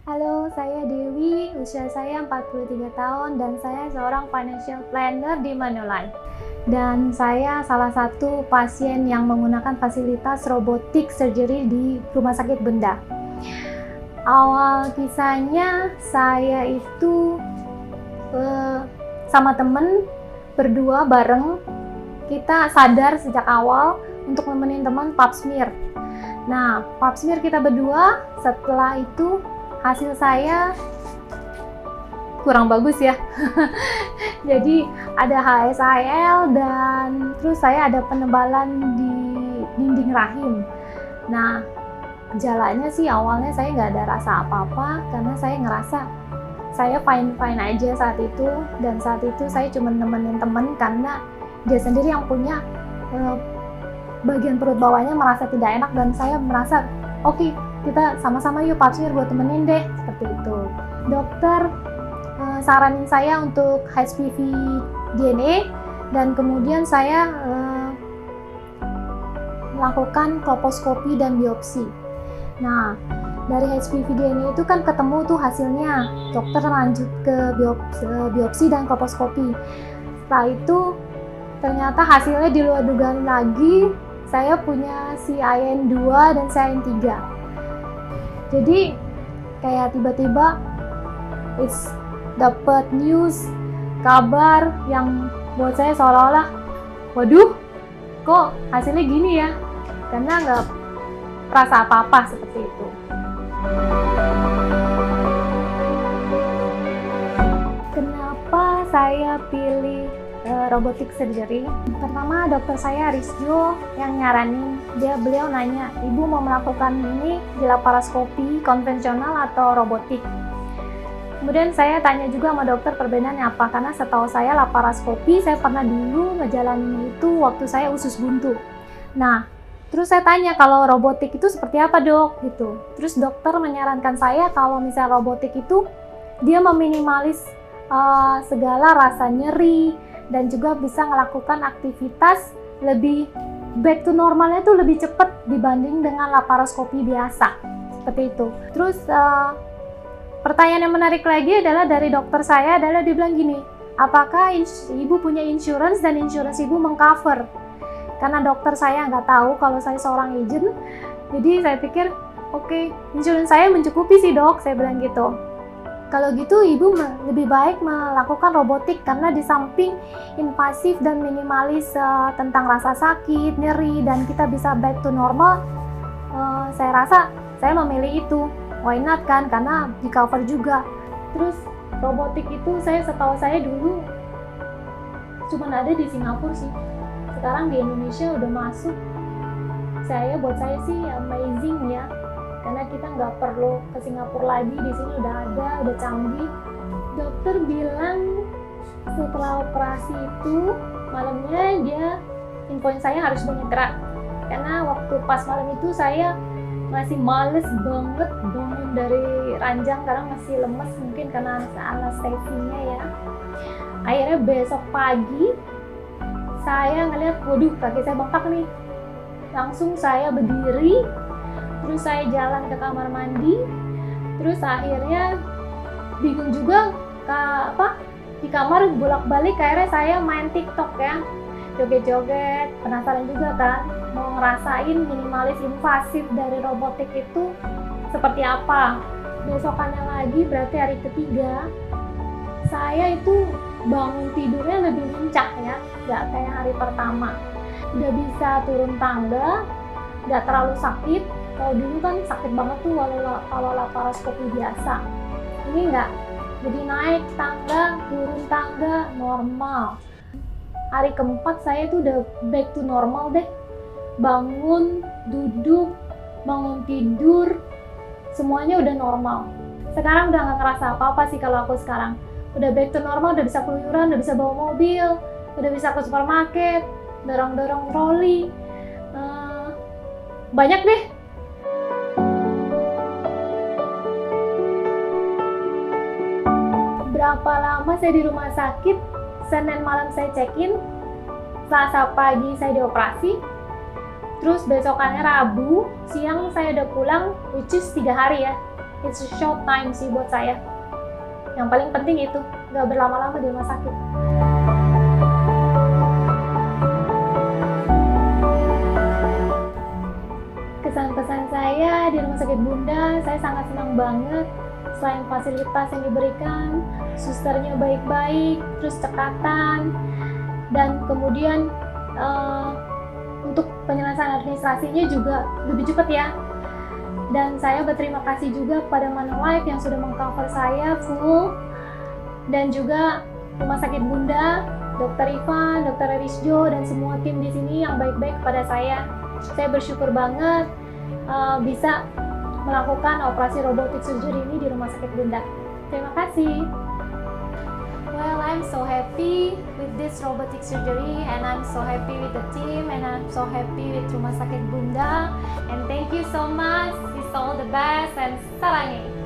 Halo, saya Dewi, usia saya 43 tahun dan saya seorang financial planner di Manulife. Dan saya salah satu pasien yang menggunakan fasilitas robotic surgery di Rumah Sakit Benda. Awal kisahnya saya itu sama temen berdua bareng, kita sadar sejak awal untuk nemenin teman pap smear. Nah, pap smear kita berdua, setelah itu hasil saya kurang bagus ya. Jadi ada HSIL dan terus saya ada penebalan di dinding rahim. Nah, gejalanya sih awalnya saya nggak ada rasa apa-apa karena saya ngerasa saya fine-fine aja saat itu, dan saat itu saya cuma nemenin temen karena dia sendiri yang punya bagian perut bawahnya merasa tidak enak dan saya merasa oke, kita sama-sama yuk pap smear, gue temenin deh, seperti itu. Dokter saranin saya untuk HPV DNA dan kemudian saya melakukan kolposkopi dan biopsi. Nah, dari HPV DNA itu kan ketemu tuh hasilnya, dokter lanjut ke biopsi dan kolposkopi. Setelah itu ternyata hasilnya di luar dugaan lagi, saya punya CIN2 dan CIN3. Jadi kayak tiba-tiba dapat news, kabar yang buat saya seolah-olah waduh, kok hasilnya gini ya, karena nggak rasa apa-apa seperti itu. Kenapa saya pilih robotic surgery? Pertama, dokter saya Rizjo yang nyaranin. Beliau nanya, ibu mau melakukan ini di laparoskopi konvensional atau robotik? Kemudian saya tanya juga sama dokter perbedaannya apa, karena setahu saya laparoskopi saya pernah dulu ngejalanin itu waktu saya usus buntu. Nah, terus saya tanya kalau robotik itu seperti apa dok? Gitu. Terus dokter menyarankan saya kalau misalnya robotik itu dia meminimalis segala rasa nyeri dan juga bisa melakukan aktivitas lebih back to normalnya tuh lebih cepat dibanding dengan laparoskopi biasa, seperti itu. Terus pertanyaan yang menarik lagi adalah dari dokter saya adalah dia bilang gini, apakah ibu punya insurance dan insurance ibu mengcover? Karena dokter saya nggak tahu kalau saya seorang agent, jadi saya pikir oke, insurance saya mencukupi sih dok, saya bilang gitu. Kalau gitu ibu lebih baik melakukan robotik karena di samping invasif dan minimalis tentang rasa sakit, nyeri, dan kita bisa back to normal, saya rasa saya memilih itu. Why not kan? Karena di cover juga. Terus robotik itu setahu saya dulu cuma ada di Singapura sih. Sekarang di Indonesia udah masuk. Buat saya sih amazing ya. Karena kita nggak perlu ke Singapura lagi, di sini udah ada, udah canggih. Dokter bilang setelah operasi itu malamnya dia infoin saya harus banyak gerak. Karena waktu pas malam itu saya masih males banget bangun dari ranjang karena masih lemes, mungkin karena anestesinya ya. Akhirnya besok pagi saya ngeliat, waduh kaki saya bengkak nih. Langsung saya berdiri, terus saya jalan ke kamar mandi, terus akhirnya bingung juga di kamar bolak-balik. Akhirnya saya main TikTok ya, joget-joget, penasaran juga kan mau ngerasain minimalis invasif dari robotik itu seperti apa. Besokannya lagi, berarti hari ketiga, saya itu bangun tidurnya lebih lincah ya, nggak kayak hari pertama. Udah bisa turun tangga, nggak terlalu sakit. Kalau dulu kan sakit banget tuh kalau laparoskopi biasa. Ini enggak. Jadi naik tangga, turun tangga, normal. Hari keempat saya tuh udah back to normal deh. Bangun, duduk, bangun tidur, semuanya udah normal. Sekarang udah nggak ngerasa apa-apa sih kalau aku sekarang. Udah back to normal, udah bisa keluyuran, udah bisa bawa mobil, udah bisa ke supermarket, dorong-dorong troli. Banyak deh. Berapa lama saya di rumah sakit? Senin malam saya check-in, Selasa pagi saya dioperasi, terus besokannya Rabu siang saya udah pulang, which is 3 hari ya. it's a short time sih buat saya. Yang paling penting itu, nggak berlama-lama di rumah sakit. Kesan-kesan saya di Rumah Sakit Bunda, saya sangat senang banget. Selain fasilitas yang diberikan, susternya baik-baik, terus cekatan, dan kemudian untuk penyelesaian administrasinya juga lebih cepat ya. Dan saya berterima kasih juga kepada Manulife yang sudah mengcover saya full, dan juga Rumah Sakit Bunda, Dr. Ivan, Dr. Arisjo, dan semua tim di sini yang baik-baik kepada saya. Saya bersyukur banget bisa melakukan operasi robotic surgery ini di Rumah Sakit Bunda. Terima kasih. Well, I'm so happy with this robotic surgery, and I'm so happy with the team, and I'm so happy with Rumah Sakit Bunda. And thank you so much. Wish all the best, and sarangi.